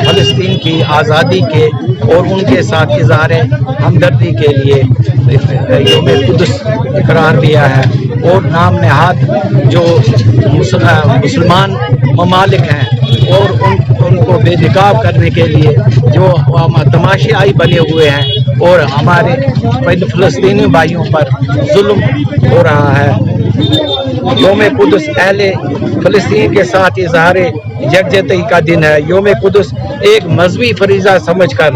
فلسطین کی آزادی کے اور ان کے ساتھ اظہار ہمدردی کے لیے یوم قدس قرار دیا ہے، اور نام نہاد جو مسلمان ممالک ہیں اور ان کو بے نقاب کرنے کے لیے جو تماشائی بنے ہوئے ہیں اور ہمارے فلسطینی بھائیوں پر ظلم ہو رہا ہے۔ یوم قدس اہل فلسطین کے ساتھ اظہار یکجہتی کا دن ہے۔ یوم قدس ایک مذہبی فریضہ سمجھ کر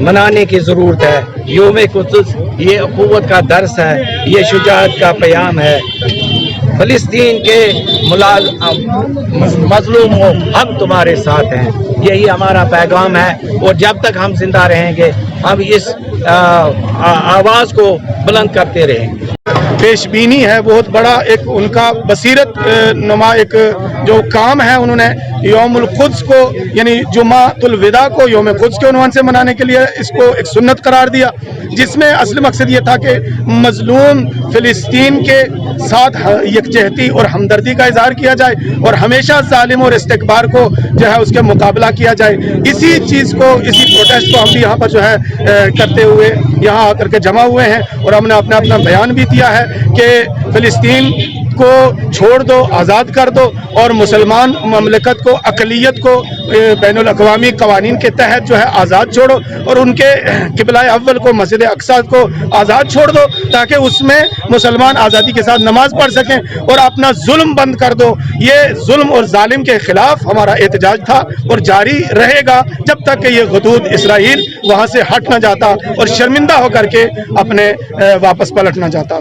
منانے کی ضرورت ہے۔ یوم قدس یہ اخوت کا درس ہے، یہ شجاعت کا پیام ہے۔ فلسطین کے مظلوموں، ہم تمہارے ساتھ ہیں، یہی ہمارا پیغام ہے، اور جب تک ہم زندہ رہیں گے ہم اس آواز کو بلند کرتے رہیں گے۔ پیش بینی ہے بہت بڑا، ایک ان کا بصیرت نما ایک جو کام ہے، انہوں نے یوم القدس کو یعنی جمعۃ الوداع کو یوم قدس کے عنوان سے منانے کے لیے اس کو ایک سنت قرار دیا، جس میں اصل مقصد یہ تھا کہ مظلوم فلسطین کے ساتھ یکجہتی اور ہمدردی کا اظہار کیا جائے، اور ہمیشہ ظالم اور استکبار کو جو ہے اس کے مقابلہ کیا جائے۔ اسی چیز کو، اسی پروٹیسٹ کو ہم بھی یہاں پر جو ہے کرتے ہوئے یہاں آ کر کے جمع ہوئے ہیں، اور ہم نے اپنا بیان بھی دیا ہے کہ فلسطین کو چھوڑ دو، آزاد کر دو، اور مسلمان مملکت کو، اقلیت کو بین الاقوامی قوانین کے تحت جو ہے آزاد چھوڑو، اور ان کے قبلہ اول کو، مسجد اقصی کو آزاد چھوڑ دو، تاکہ اس میں مسلمان آزادی کے ساتھ نماز پڑھ سکیں، اور اپنا ظلم بند کر دو۔ یہ ظلم اور ظالم کے خلاف ہمارا احتجاج تھا اور جاری رہے گا جب تک کہ یہ غدود اسرائیل وہاں سے ہٹ نہ جاتا اور شرمندہ ہو کر کے اپنے واپس پلٹ نہ جاتا۔